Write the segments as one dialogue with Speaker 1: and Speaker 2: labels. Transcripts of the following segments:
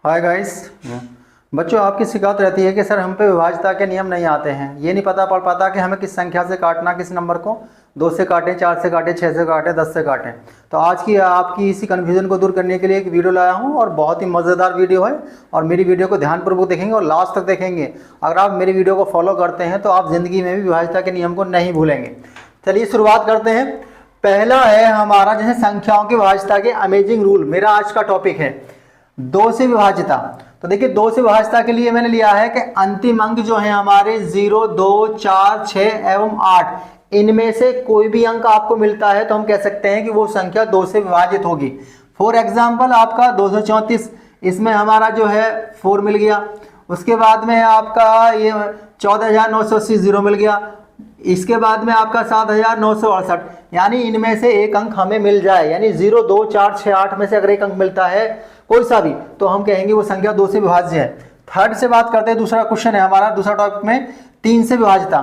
Speaker 1: Hi guys. बच्चों, आपकी शिकायत रहती है कि सर हम पे विभाज्यता के नियम नहीं आते हैं, ये नहीं पता पड़ पाता कि हमें किस संख्या से काटना, किस नंबर को 2 से काटें, 4 से काटें, 6 से काटें, 10 से काटें। तो आज की आपकी इसी कन्फ्यूजन को दूर करने के लिए एक वीडियो लाया हूँ और बहुत ही मज़ेदार वीडियो है। और मेरी वीडियो को ध्यानपूर्वक देखेंगे और लास्ट तक देखेंगे। अगर आप मेरी वीडियो को फॉलो करते हैं तो आप ज़िंदगी में भी विभाज्यता के नियम को नहीं भूलेंगे। चलिए शुरुआत करते हैं। पहला है हमारा जैसे संख्याओं की विभाज्यता के अमेजिंग रूल। मेरा आज का टॉपिक है 2 से विभाज्यता। तो देखिए 2 से विभाज्यता के लिए मैंने लिया है कि अंतिम अंक जो है हमारे 0, 2, 4, 6 एवं 8, इनमें से कोई भी अंक आपको मिलता है तो हम कह सकते हैं कि वो संख्या 2 से विभाजित होगी। फॉर एग्जाम्पल आपका 234, इसमें हमारा जो है 4 मिल गया। उसके बाद में आपका ये 14,980 0 मिल गया। इसके बाद में आपका 7,968, यानी इनमें से एक अंक हमें मिल जाए, यानी 0, 2, 4, 6, 8 में से अगर एक अंक मिलता है कोई सा भी, तो हम कहेंगे वो संख्या 2 से विभाज्य है। थर्ड से बात करते हैं, दूसरा क्वेश्चन है हमारा, दूसरा टॉपिक में 3 से विभाज्यता।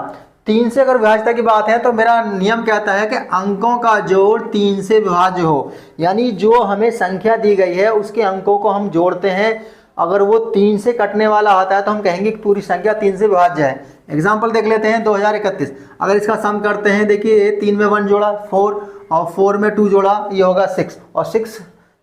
Speaker 1: 3 से अगर विभाज्यता की बात है तो मेरा नियम कहता है कि अंकों का जोड़ 3 से विभाज्य हो, यानी जो हमें संख्या दी गई है उसके अंकों को हम जोड़ते हैं, अगर वो 3 से कटने वाला आता है तो हम कहेंगे कि पूरी संख्या 3 से विभाज्य है। एग्जाम्पल देख लेते हैं 2031। अगर इसका सम करते हैं, देखिए 3 में 1 जोड़ा 4 और 4 में 2 जोड़ा, ये होगा 6 और 6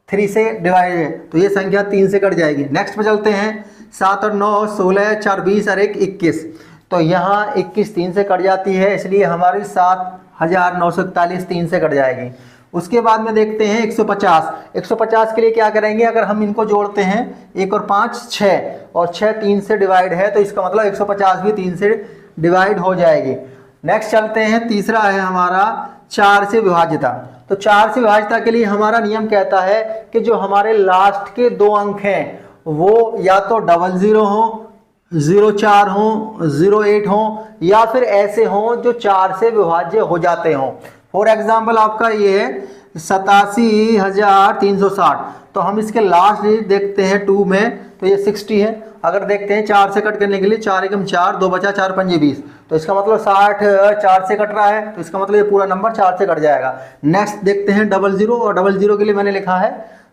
Speaker 1: 3 से डिवाइड है तो ये संख्या 3 से कट जाएगी। नेक्स्ट पे चलते हैं 7 और 9, 16, 4, 20 और 1, 21। तो यहाँ 21 3 से कट जाती है, इसलिए हमारी 7,941 3 से कट जाएगी। उसके बाद में देखते हैं 150। 150 के लिए क्या करेंगे, अगर हम इनको जोड़ते हैं 1 और 5 6 और 6 3 से डिवाइड है तो इसका मतलब 150 भी 3 से डिवाइड हो जाएगी। नेक्स्ट चलते हैं, तीसरा है हमारा 4 से विभाज्यता। तो 4 से विभाज्यता के लिए हमारा नियम कहता है कि जो हमारे लास्ट के 2 अंक हैं वो या तो 00 हो, 04 हो, 08 हो, या फिर ऐसे हों जो 4 से विभाज्य हो जाते हों। फॉर एग्जाम्पल आपका ये है 87,360। तो हम इसके लास्ट डिजिट देखते हैं 2 में तो ये 60 है। अगर देखते हैं 4 से कट करने के लिए 4 एकम 4, 2 बचा 4 पंजे 20, तो इसका मतलब 60 4 से कट रहा है तो इसका मतलब ये पूरा नंबर 4 से कट जाएगा। नेक्स्ट देखते हैं 00, और 00 के लिए मैंने लिखा है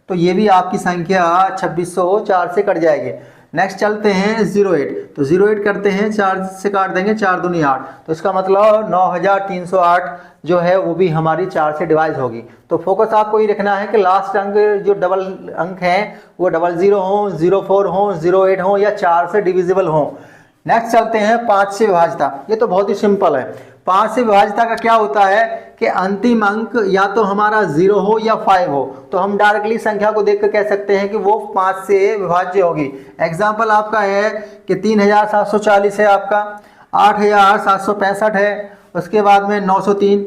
Speaker 1: तो ये भी आपकी संख्या 2604 से कट जाएगी। नेक्स्ट चलते हैं 08। तो 08 करते हैं, 4 से काट देंगे, 4 दूनी 8, तो इसका मतलब 9,308 जो है वो भी हमारी 4 से डिवाइड होगी। तो फोकस आपको ये रखना है कि लास्ट अंक जो डबल अंक हैं वो 00 हो, 04 हो, 08 हो या 4 से डिविजिबल हो। नेक्स्ट चलते हैं 5 से विभाज्यता। ये तो बहुत ही सिंपल है। 5 से विभाज्यता का क्या होता है कि अंतिम अंक या तो हमारा 0 हो या 5 हो, तो हम डायरेक्टली संख्या को देख कर कह सकते हैं कि वो 5 से विभाज्य होगी। एग्जाम्पल आपका है कि 3,740 है, आपका 8,765 है, उसके बाद में 903 ...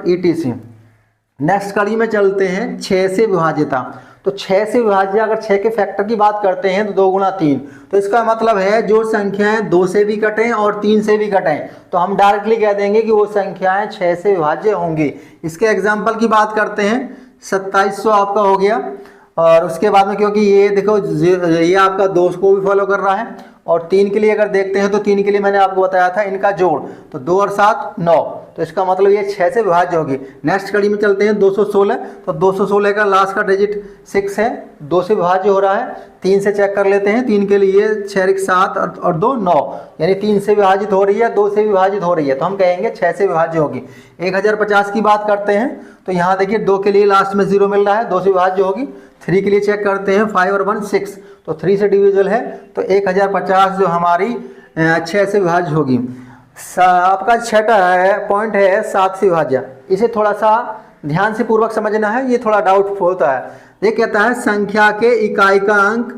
Speaker 1: etc। नेक्स्ट कड़ी में चलते हैं 6 से विभाज्यता। तो 6 से विभाज्य, अगर 6 के फैक्टर की बात करते हैं तो 2 गुणा 3, तो इसका मतलब है जो संख्याएं 2 से भी कटें और 3 से भी कटें तो हम डायरेक्टली कह देंगे कि वो संख्याएं 6 से विभाज्य होंगी। इसके एग्जाम्पल की बात करते हैं 2700 आपका हो गया। और उसके बाद में क्योंकि ये देखो ये आपका 2 को भी फॉलो कर रहा है, और 3 के लिए अगर देखते हैं तो 3 के लिए मैंने आपको बताया था इनका जोड़, तो 2 और 7 9, तो इसका मतलब ये 6 से विभाज्य होगी। नेक्स्ट कड़ी में चलते हैं 216। तो 216 का लास्ट का डिजिट 6 है, 2 से विभाज्य हो रहा है। 3 से चेक कर लेते हैं, 3 के लिए 6 7 और 2 9, यानी 3 से विभाजित हो रही है, 2 से विभाजित हो रही है, तो हम कहेंगे 6 से विभाज्य होगी। 1050 की बात करते हैं तो यहाँ देखिए 2 के लिए लास्ट में 0 मिल रहा है, 2 से विभाज्य होगी। 3 के लिए चेक करते हैं 5 और 1 6, तो 3 से डिविजिबल है, तो 1050 जो हमारी 6 से विभाज्य होगी। आपका छठा है पॉइंट है 7 से विभाज्य। इसे थोड़ा सा ध्यान से पूर्वक समझना है, ये थोड़ा डाउटफुल होता है। ये कहता है संख्या के इकाई का अंक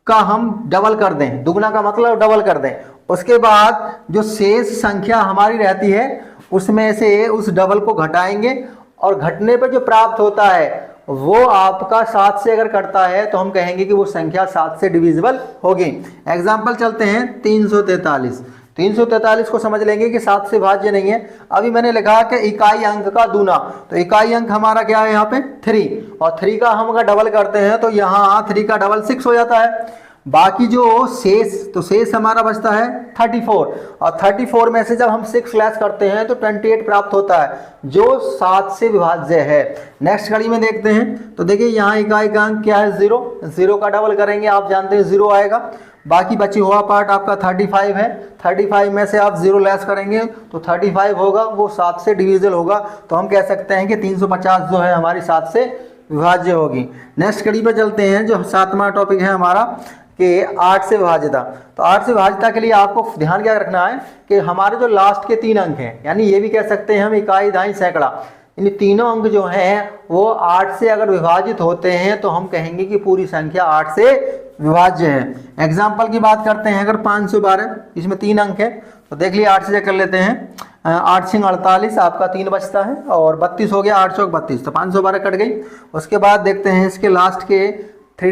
Speaker 1: का हम डबल कर दें, दुगना का मतलब डबल कर दें, उसके बाद जो शेष संख्या हमारी रहती है उसमें से उस डबल को घटाएंगे, और घटने पर जो प्राप्त होता है वो आपका 7 से अगर कटता है तो हम कहेंगे कि वो संख्या 7 से डिविजिबल होगी। एग्जाम्पल चलते हैं 343। 343 को समझ लेंगे कि 7 से भाज्य नहीं है। अभी मैंने लिखा कि इकाई अंक का दूना, तो इकाई अंक हमारा क्या है यहाँ पे 3, और 3 का हम अगर डबल करते हैं तो यहाँ 3 का डबल 6 हो जाता है। बाकी जो शेष, तो शेष हमारा बचता है 34, और 34 में से जब हम 6 लेस करते हैं तो 28 प्राप्त होता है, जो 7 से विभाज्य है। नेक्स्ट कड़ी में देखते हैं, तो देखिए यहाँ इकाई का अंक क्या है 0, 0 का डबल करेंगे आप जानते हैं 0 आएगा। बाकी बची हुआ पार्ट आपका 35 है, 35 में से आप 0 लेस करेंगे तो 35 होगा, वो 7 से डिविजिबल होगा, तो हम कह सकते हैं कि 350 जो है हमारी 7 से विभाज्य होगी। नेक्स्ट कड़ी पे चलते हैं, जो 7वां टॉपिक है हमारा कि 8 से विभाज्यता। तो 8 से विभाज्यता के लिए आपको ध्यान क्या रखना है कि हमारे जो लास्ट के 3 अंक हैं, यानी ये भी कह सकते हैं हम इकाई, दाई, सैकड़ा, इन तीनों अंक जो हैं वो 8 से अगर विभाजित होते हैं तो हम कहेंगे कि पूरी संख्या 8 से विभाज्य है। एग्जाम्पल की बात करते हैं, अगर 512, इसमें 3 अंक है, तो देख लिए 8 से चेक कर लेते हैं। 8 सिंह 48, आपका 3 बचता है, और 32 हो गया, 8 चौक 32, तो 512 कट गई। उसके बाद देखते हैं इसके लास्ट के 3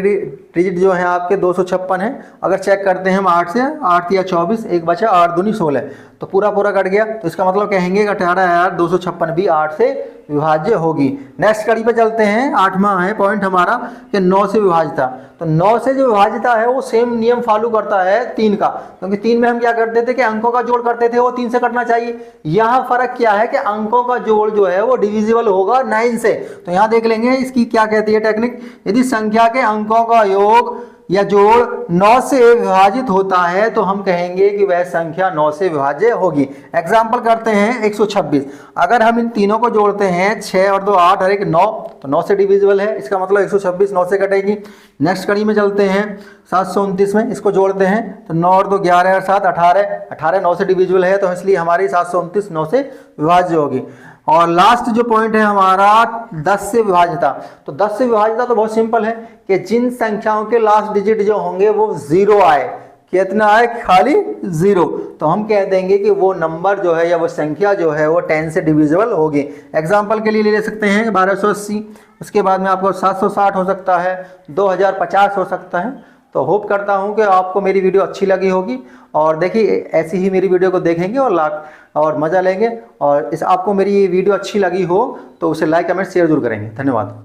Speaker 1: डिजिट जो है आपके 256 है। अगर चेक करते हैं हम 8 से, 8 या 24, एक बचा, 8 दूनी 16, तो पूरा कट गया, तो इसका मतलब कहेंगे कि 18,256 भी 8 से विभाज्य होगी। नेक्स्ट कड़ी पे चलते हैं, 8वां है पॉइंट हमारा कि 9 से विभाज्यता। तो 9 से जो विभाज्यता है वो सेम नियम फॉलो करता है 3 का, क्योंकि 3 में हम क्या करते थे कि अंकों का जोड़ करते थे, वो 3 से कटना चाहिए। यहाँ फर्क क्या है कि अंकों का जोड़ जो है वो डिविजिबल होगा 9 से। तो यहाँ देख लेंगे इसकी क्या कहती है टेक्निक, यदि संख्या के अंकों का योग या जोड़ 9 से विभाजित होता है तो हम कहेंगे कि वह संख्या 9 से विभाज्य होगी। एग्जाम्पल करते हैं 126, अगर हम इन तीनों को जोड़ते हैं 6 और 2 8 और 1 9, तो 9 से डिविजिबल है, इसका मतलब 126 9 से कटेगी। नेक्स्ट कड़ी में चलते हैं 729 में, इसको जोड़ते हैं तो 9 और 2 11 और 7 18, 18 9 से डिविजिबल है, तो इसलिए हमारी 729 9 से विभाज्य होगी। और लास्ट जो पॉइंट है हमारा 10 से विभाज्यता। तो 10 से विभाज्यता तो बहुत सिंपल है कि जिन संख्याओं के लास्ट डिजिट जो होंगे वो 0 आए, कितना आए, खाली 0, तो हम कह देंगे कि वो नंबर जो है या वो संख्या जो है वो 10 से डिविजिबल होगी। एग्जाम्पल के लिए ले सकते हैं 1280, उसके बाद में आपको 760 हो सकता है, 2050 हो सकता है। तो होप करता हूं कि आपको मेरी वीडियो अच्छी लगी होगी, और देखिए ऐसी ही मेरी वीडियो को देखेंगे और मज़ा लेंगे। और इस आपको मेरी वीडियो अच्छी लगी हो तो उसे लाइक कमेंट शेयर जरूर करेंगे। धन्यवाद।